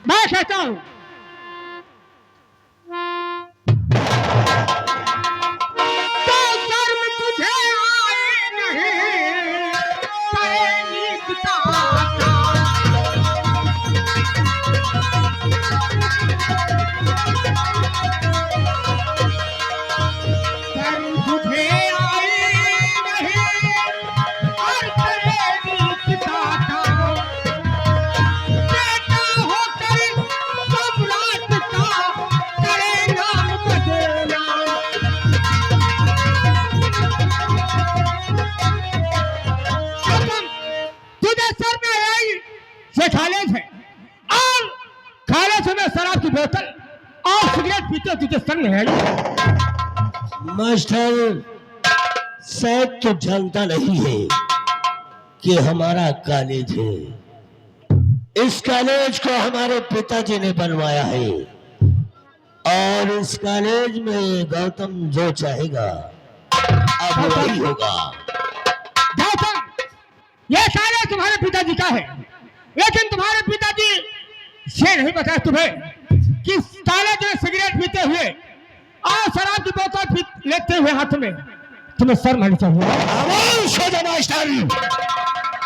मैं कहता हूं तो कर्म तुझे आए नहीं सैनिकता कर्म तुझे आए नहीं और सैनिकता कॉलेज है और कॉलेज में शराब की बोतल और सिगरेट पीते तुझे संग है। मास्टर शायद तो जानता नहीं है कि हमारा कॉलेज है। इस कॉलेज को हमारे पिताजी ने बनवाया है और इस कॉलेज में गौतम जो चाहेगा अब वही होगा। गौतम, ये कॉलेज तुम्हारे पिताजी का है, लेकिन तुम्हारे पिताजी ये नहीं बताया तुम्हें कि कॉलेज में सिगरेट पीते हुए और शराब की बोतल लेते हुए हाथ में तुम्हें शर्म आनी चाहिए। मास्टर,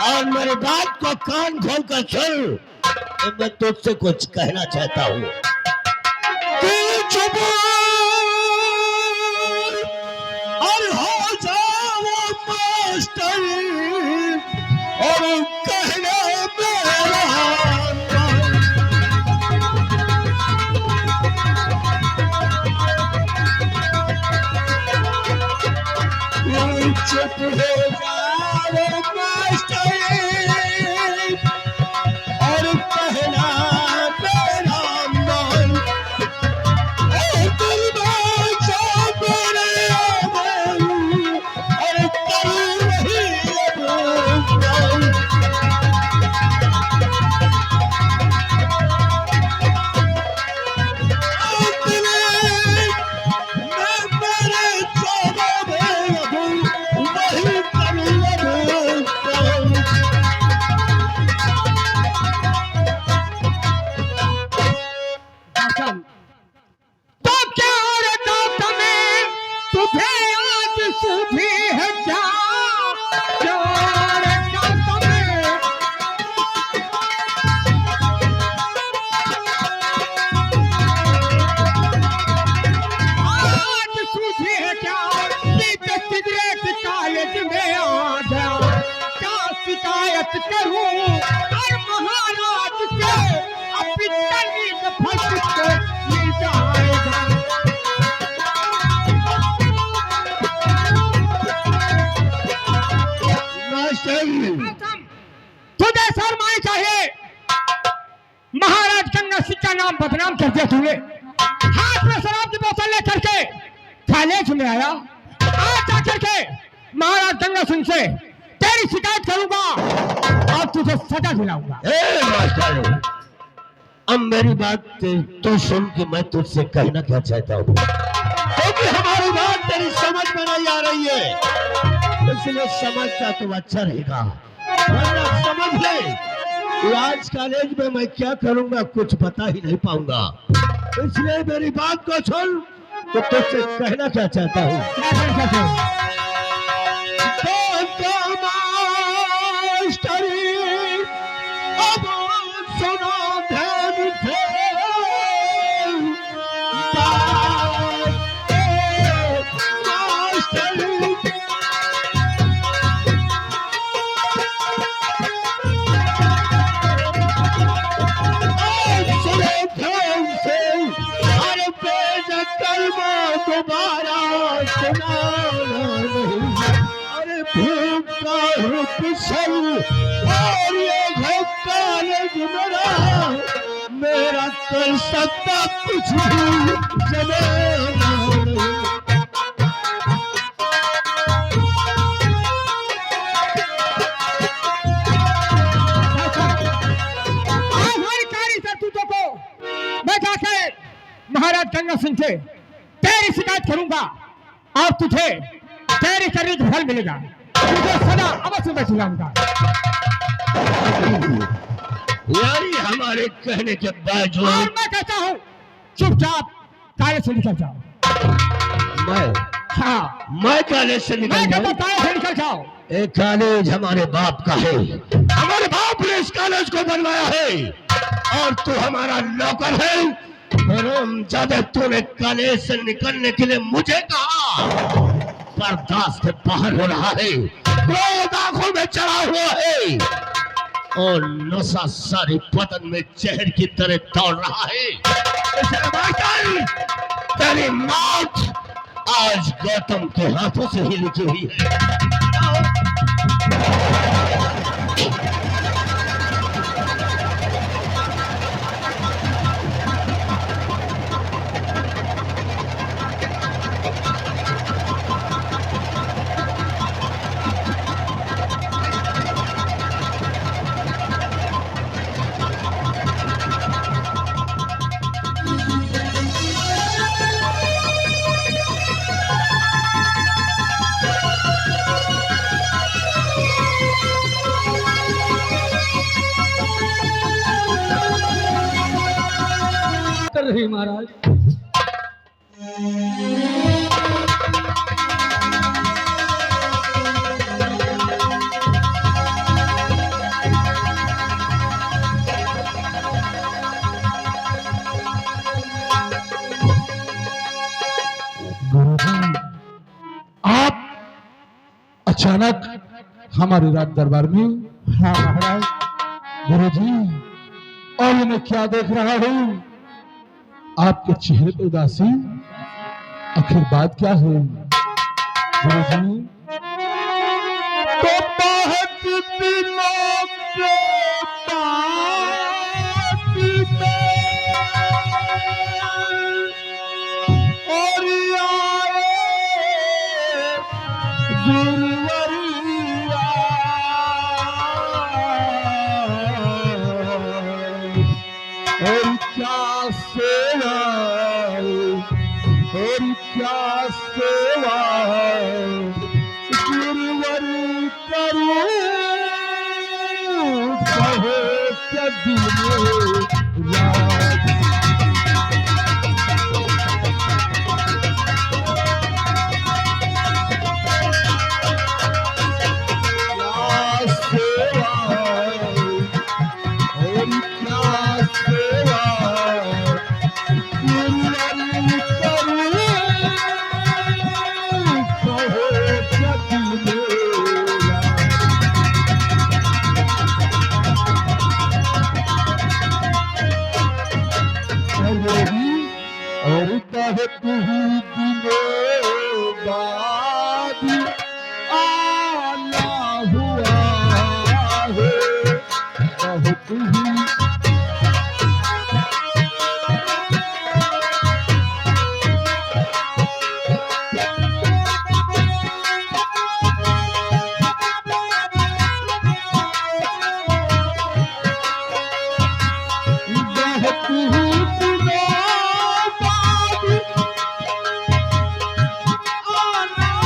और मेरी बात को कान खोल कर सुन, तो मैं तुझसे कुछ कहना चाहता हूँ। चुप और हो जाओ मास्टर और कहना चुप हो जाओ मास्टर और कहना मेरा मन दिल में जो मेरे और करूँ तो क्या रे गौतम तुझे आज सूझी है क्या? क्या रे गौतम आज सूझी है क्या? पीते सिगरेट कॉलेज में आ गया, क्या शिकायत करूं और महाराज से अपनी तमीज फंस के मिल जाएगा। तुझे शर्म आनी चाहिए। महाराज गंगा सिंह का नाम बदनाम कर दिया तूने। हाथ में शराब की बोतल लेकर के कॉलेज में आया, आज जाकर के महाराज गंगा सिंह से तेरी शिकायत करूंगा और तुझे सजा दिलाऊंगा। मास्टर, अब मेरी बात तो सुन के मैं तुझसे कहना क्या चाहता हूँ, क्योंकि हमारी बात तेरी समझ में नहीं आ रही है, इसलिए समझता तो अच्छा रहेगा। वरना समझ ले, आज कॉलेज में मैं क्या करूंगा कुछ बता ही नहीं पाऊंगा। इसलिए मेरी बात को सुन तो तुझसे कहना क्या चाहता हूँ। क्या कहना चाहते हो? अब सुनो ध्यान से दोबारा सुनाना नहीं। अरे भूख का रुपसल और ये घोकाले मेरा कर सकता कुछ भी जमाना नहीं। मैं जाकर महाराज गंगा सिंह से तेरी शिकायत करूंगा और तुझे तेरी करने का फल मिलेगा। तुझे सदा अवश्य मैं सुनाऊंगा। यानी हमारे कहने के बावजूद और मैं कहता हूँ चुपचाप काले से निकल जाओ। मैं काले से निकल जाऊं? काले से निकल जाओ। एक कॉलेज हमारे बाप का है, हमारे बाप ने इस कॉलेज को बनवाया है और तू हमारा नौकर है। ज्यादा तूने कॉलेज से निकलने के लिए मुझे कहा, बर्दाश्त से बाहर हो रहा है, क्रोध आंखों में चढ़ा हुआ है और नशा सारी बदन में जहर की तरह दौड़ रहा है। तेरी मौत आज गौतम के हाथों से ही लिखी हुई है। कर रही महाराज। गुरुजी, आप अचानक हमारे राज दरबार में? हाँ महाराज। गुरुजी, और ये मैं क्या देख रहा हूँ? आपके चेहरे पर उदासी, आखिर बात क्या है? गुरुजी, तो बहुत दिनों के और गुरुवरिया और क्या सेवा और क्या सेवा गुरुवर करूं कहे कभी और बहुत ही दिनों बाद आना हुआ है, बहुत ही आना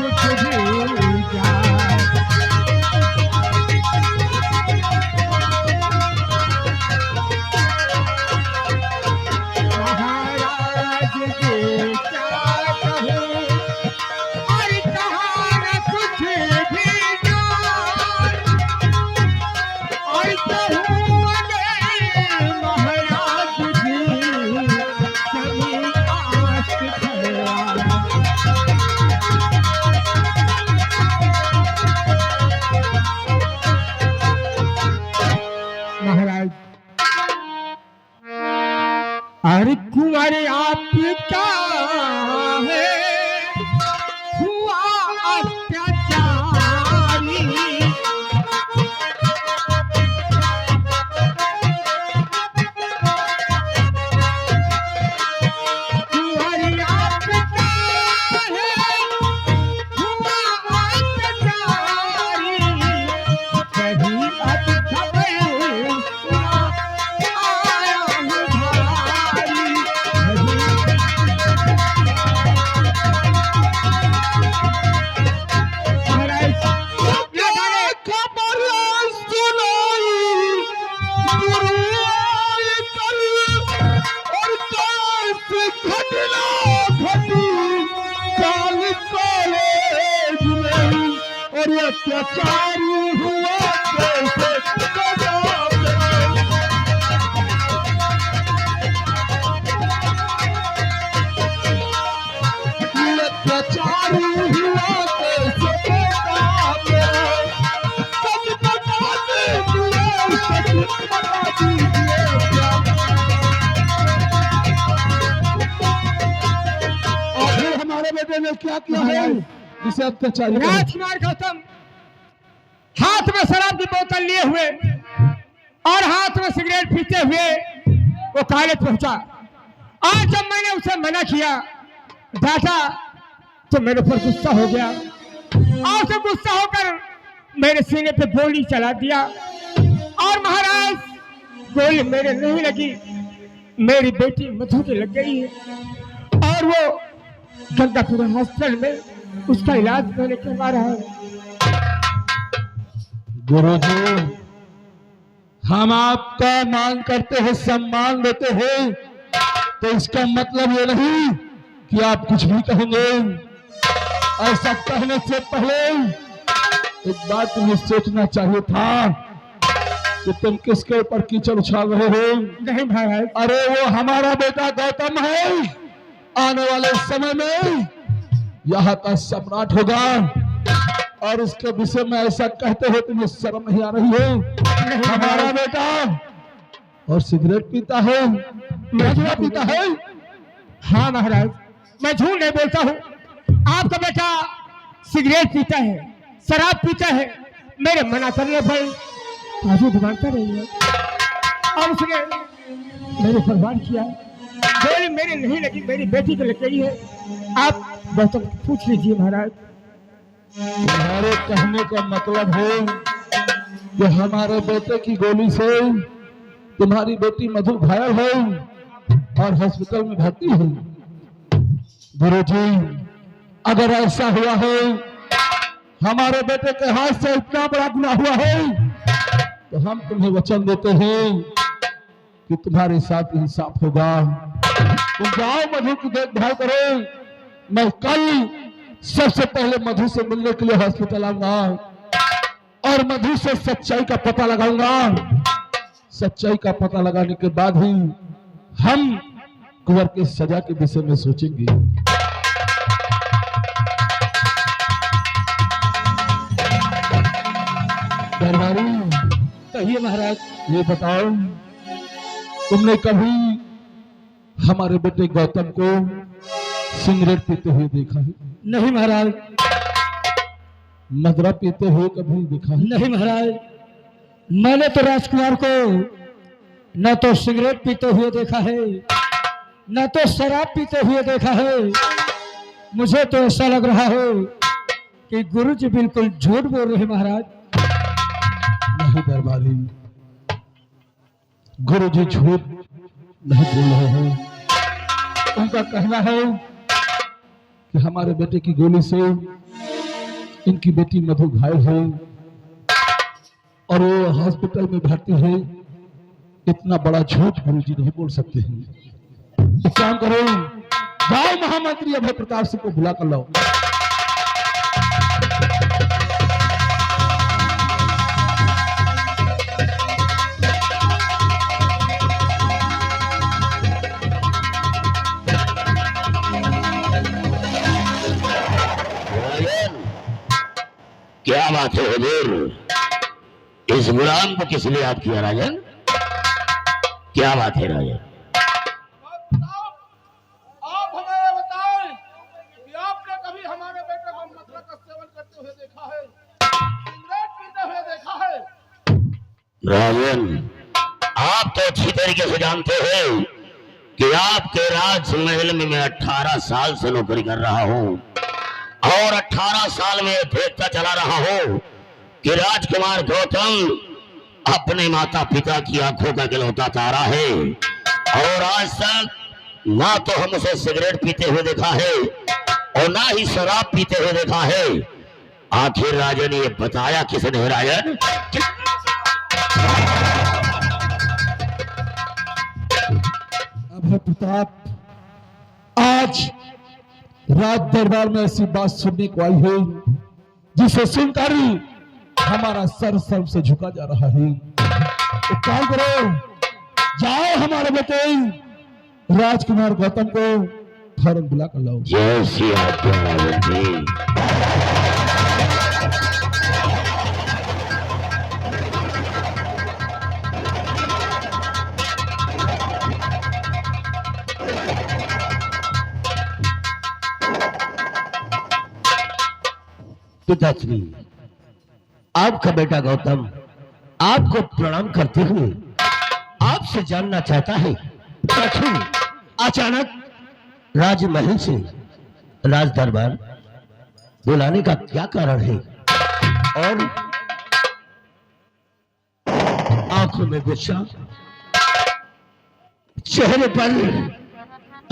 कुछ भी जाए। महाराज जी क्या कहूं और कहाँ न कुछ भी जाए और कहूं अगर महाराज जी कहीं आस खड़ा। महाराज अरे कुंवर आपका है हुआ अत्याचारी। कुंवर आपका है हुआ अत्याचारी। कहीं अच्छा आया हूँ भारी। अत्याचारी हुआ कैसे अत्याचारी हुआ कैसे सच बता दीजिए सच बता दीजिए। आखिर हमारे बेटे ने क्या किया है जिसे अत्याचारी कहे? राजकुमार गौतम हाथ में शराब की बोतल लिए हुए और हाथ में सिगरेट पीते हुए वो कॉलेज पहुंचा। आज जब मैंने उसे मना किया डांटा तो मेरे ऊपर गुस्सा हो गया और उसे गुस्सा होकर मेरे सीने पे गोली चला दिया। और महाराज गोली मेरे नहीं लगी, मेरी बेटी मधु की लग गई है और वो गंगापुर हॉस्पिटल में उसका इलाज मैंने करवा रहा है। गुरुजी हम आपका मान करते हैं, सम्मान देते हैं, तो इसका मतलब ये नहीं कि आप कुछ भी कहेंगे। ऐसा कहने से पहले एक बात तुम्हें सोचना चाहिए था कि तुम किसके ऊपर कीचड़ उछाल रहे हो। नहीं भाई, अरे वो हमारा बेटा गौतम है, आने वाले समय में यहाँ का सम्राट होगा और उसके विषय में ऐसा कहते हो तुम्हें शर्म नहीं आ रही है? हमारा बेटा और सिगरेट पीता है, मदिरा पीता है। हाँ महाराज मैं झूठ नहीं बोलता हूँ। आपका बेटा सिगरेट पीता है, शराब पीता है, मेरे मना करने पर काजू मानता नहीं है और उसने मेरे पर वार किया। गोली मेरी नहीं लगी, मेरी बेटी को लग गई है। आप गौतम पूछ लीजिए महाराज। तुम्हारे कहने का मतलब है कि हमारे बेटे की गोली से तुम्हारी बेटी मधु घायल है और हॉस्पिटल में भर्ती है। गुरुजी अगर ऐसा हुआ है, हमारे बेटे के हाथ से इतना बड़ा गुनाह हुआ है, तो हम तुम्हें वचन देते हैं कि तुम्हारे साथ इंसाफ होगा। तुम जाओ मधु की देखभाल करो, मैं कल सबसे पहले मधु से मिलने के लिए हॉस्पिटल आऊंगा और मधु से सच्चाई का पता लगाऊंगा। सच्चाई का पता लगाने के बाद ही हम कुंवर की सजा के विषय में सोचेंगे। दरबारी कहिए महाराज। ये बताओ, तुमने कभी हमारे बेटे गौतम को सिगरेट पीते हुए देखा है? नहीं महाराज। मदिरा पीते हुए कभी देखा है? नहीं महाराज, मैंने तो राजकुमार को न तो सिगरेट पीते हुए देखा है न तो शराब पीते हुए देखा है। मुझे तो ऐसा लग रहा है कि गुरुजी बिल्कुल झूठ बोल रहे महाराज। नहीं दरबारी, गुरुजी झूठ नहीं बोल रहे हैं। उनका कहना है कि हमारे बेटे की गोली से इनकी बेटी मधु घायल है और वो हॉस्पिटल में भर्ती है। इतना बड़ा झूठ गुरुजी नहीं बोल सकते हैं। एक काम करो, जाओ महामंत्री अभय प्रताप सिंह को बुला कर लाओ। क्या बात है हुजूर, इस गुलाम को किस लिए याद किया राजन? क्या बात है राजन? आप हमें ये बताएं कि आपने कभी हमारे बेटे को मदरक का सेवन करते हुए देखा है, सिगरेट पीते हुए देखा है? राजन, आप तो अच्छी तरीके से जानते हैं कि आपके राजमहल में मैं 18 साल से नौकरी कर रहा हूं और 18 साल में देखता चला रहा हूं कि राजकुमार गौतम अपने माता पिता की आंखों का गिलौता तारा है और आज तक ना तो हम उसे सिगरेट पीते हुए देखा है और ना ही शराब पीते हुए देखा है। आखिर राजन ये बताया किसने राजन? अभय प्रताप, आज राज दरबार में ऐसी बात सुनने को आई है जिसे सुनकर हमारा सर सर्व से झुका जा रहा है। तो काम करो, जाओ हमारे बेटे राजकुमार गौतम को फौरन बुला कर लाओ। जय श्री राजन जी। पिताश्री, आपका बेटा गौतम आपको प्रणाम करते हुए आपसे जानना चाहता है आखिर अचानक राजमहल से राज दरबार बुलाने का क्या कारण है और आंखों में गुस्सा, चेहरे पर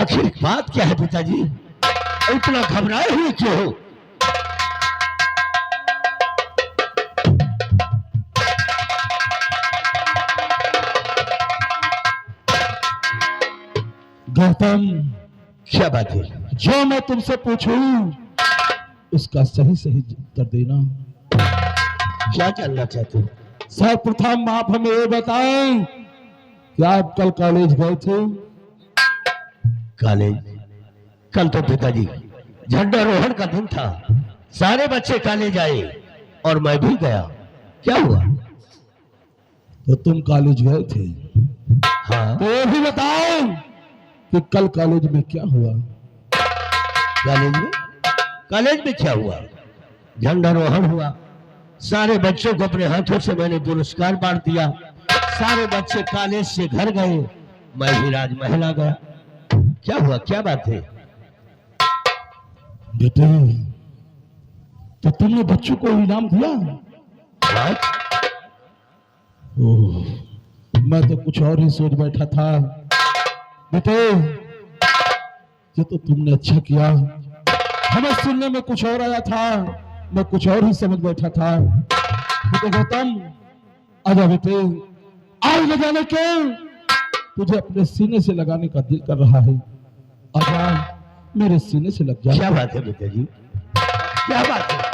आखिर बात क्या है पिताजी? इतना घबराए हुए क्यों हो? गौतम, क्या बात है? जो मैं तुमसे पूछूं उसका सही सही उत्तर देना। क्या जानना चाहते हो? सर्वप्रथम आप हमें ये बताएं कि आप कल कॉलेज गए थे? कॉलेज? कल तो पिताजी झंडारोहण का दिन था, सारे बच्चे कॉलेज आए और मैं भी गया। क्या हुआ? तो तुम कॉलेज गए थे? हाँ। तो ये भी बताओ कि कल कॉलेज में क्या हुआ? कॉलेज में? कॉलेज में क्या हुआ? झंडारोहण हुआ, सारे बच्चों को अपने हाथों से मैंने पुरस्कार बांट दिया, सारे बच्चे कॉलेज से घर गए, मैं भी राजमहल आ गया। क्या हुआ? क्या बात है? बेटे, तो तुमने बच्चों को इनाम दिया? ओह, मैं तो कुछ और ही सोच बैठा था। बेटे, ये तो तुमने अच्छा किया। हमें सुनने में कुछ और आया था, मैं कुछ और ही समझ बैठा था। बेटे गौतम, आजा बेटे, आज न जाने क्यों तुझे अपने सीने से लगाने का दिल कर रहा है। आजा, मेरे सीने से लग जा। क्या बात है बेटे जी? क्या बात है?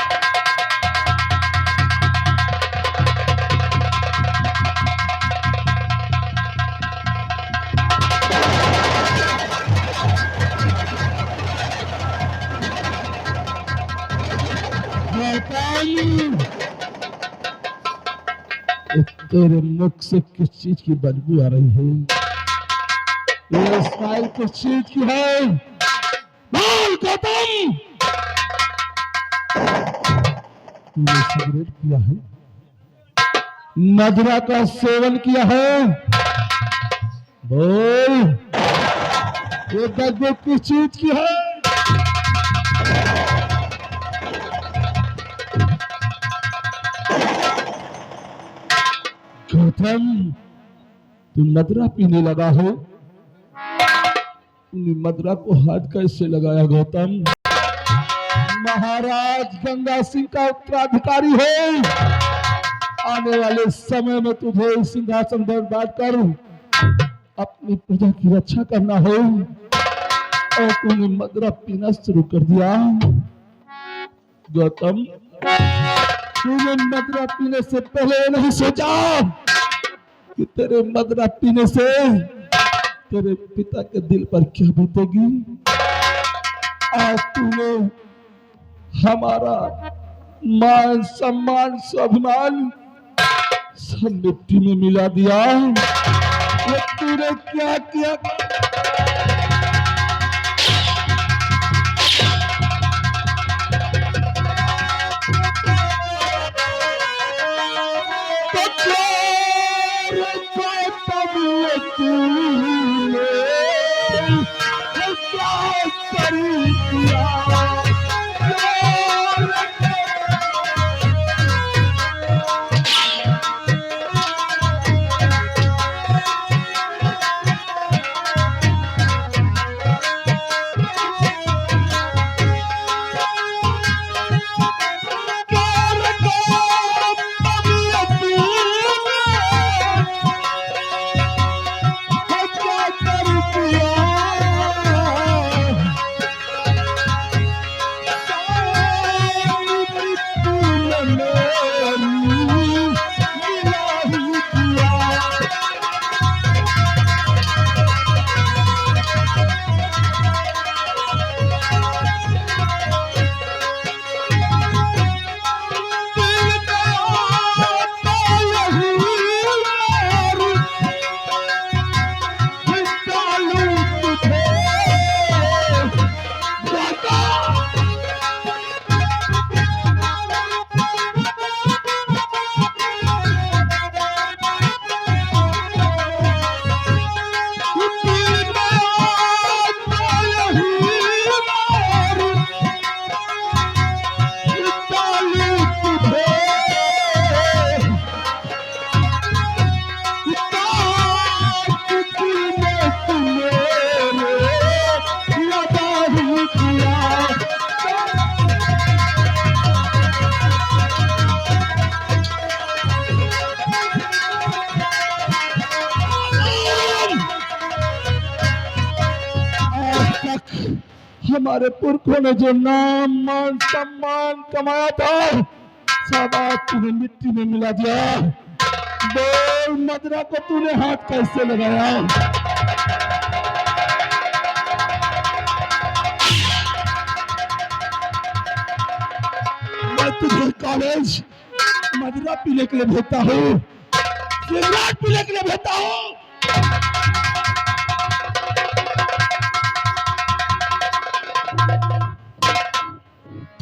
तेरे मुख से किस चीज की बदबू आ रही है? ये स्टाइल किस चीज की है? बोल गौतम, तूने सिगरेट पिया है? मदिरा का सेवन किया है? बोल, ये बदबू किस चीज की है? गौतम, तू मदरा पीने लगा हो? तूने मदरा को हाथ कैसे लगाया गौतम? महाराज गंगा सिंह का उत्तराधिकारी हो। आने वाले समय में तुझे सिंहासन पर बैठकर अपनी प्रजा की रक्षा करना हो। और तूने मदरा पीना शुरू कर दिया। गौतम, तूने मदरा पीने से पहले नहीं सोचा कि तेरे मदरा पीने से तेरे पिता के दिल पर क्या बीतेगी। आज तूने हमारा मान सम्मान स्वाभिमान सब मिट्टी में मिला दिया। ये तूने क्या किया? हमारे पुरखों ने जो नाम मान सम्मान कमाया था सब आज तूने मिट्टी में मिला दिया। बोल मदरा को तूने हाथ कैसे लगाया? मैं तुझे कॉलेज मदरा पीने के लिए भेजता हूँ, सिगरेट पीने के लिए भेजता हूँ।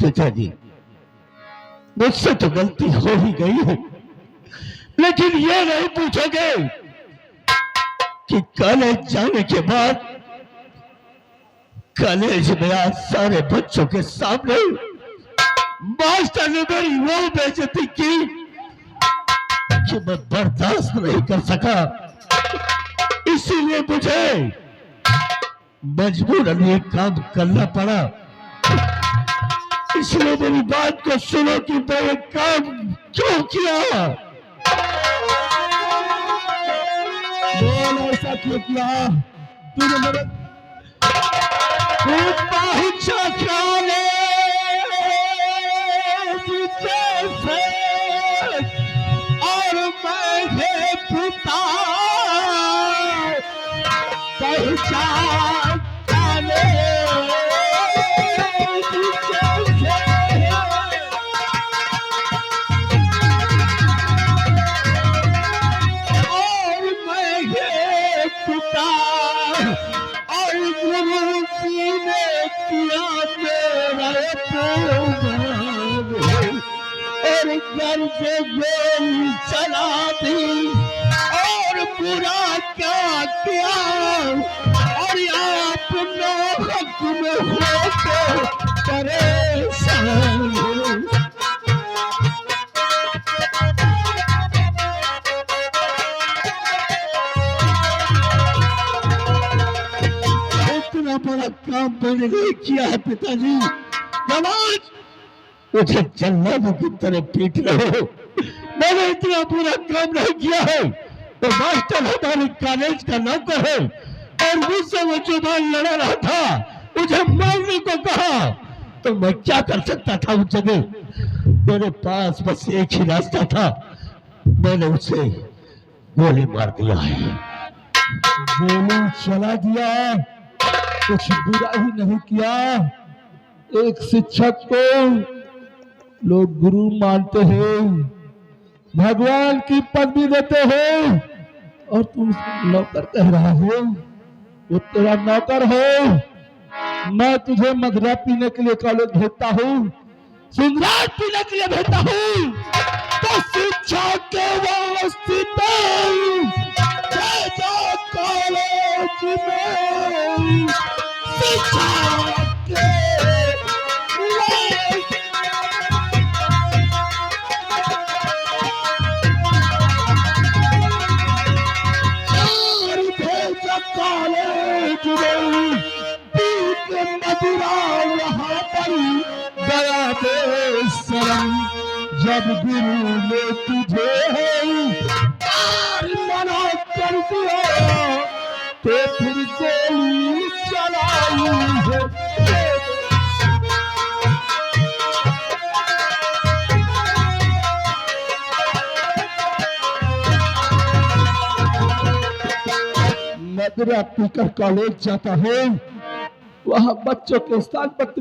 पिताजी, मुझसे तो गलती हो ही गई है, लेकिन ये नहीं पूछोगे कि कॉलेज जाने के बाद कॉलेज में आज सारे बच्चों के सामने मास्टर ने मेरी वो बेइज्जती की कि मैं बर्दाश्त नहीं कर सका। इसीलिए मुझे मजबूरन ये काम करना पड़ा। इसलिए मेरी बात को सुनो कि मैं ये काम क्यों किया। बोल ऐसा क्यों किया? तूने मेरे और मैं पिता पहचान घर से गोली चला दी और बुरा क्या किया और आप हक में हो तो परेशान हो। इतना बड़ा काम मैंने नहीं किया है पिताजी। नवाज मुझे जल्लादों की तरह पीट रहे हो। मैंने इतना बुरा काम नहीं किया है। तो मास्टर हमारे कॉलेज का नौकर है और मुझसे वो जुबान लड़ा रहा था, मुझे मारने को कहा, तो मैं क्या कर सकता था उस जगह? मेरे पास बस एक ही रास्ता था, मैंने उसे गोली मार दिया है। गोली चला दिया, कुछ बुरा ही नहीं किया। एक शिक्षक को लोग गुरु मानते हैं, भगवान की पदवी देते हैं, और तुम नौकर कह रहा हो। वो तेरा नौकर है। मैं तुझे मदिरा पीने के लिए कॉलेज भेजता हूँ, सिगरेट पीने के लिए भेजता हूँ, तो शिक्षा के वास्ते कॉलेज में शिक्षा के कॉलेज में पी के मदिरा वहाँ पर गया बेशरम। जब गुरु ने तुझे मना कर दिया तो फिर गोली चलाई है। मदिरा पीकर कॉलेज जाता है, वहाँ बच्चों के साथ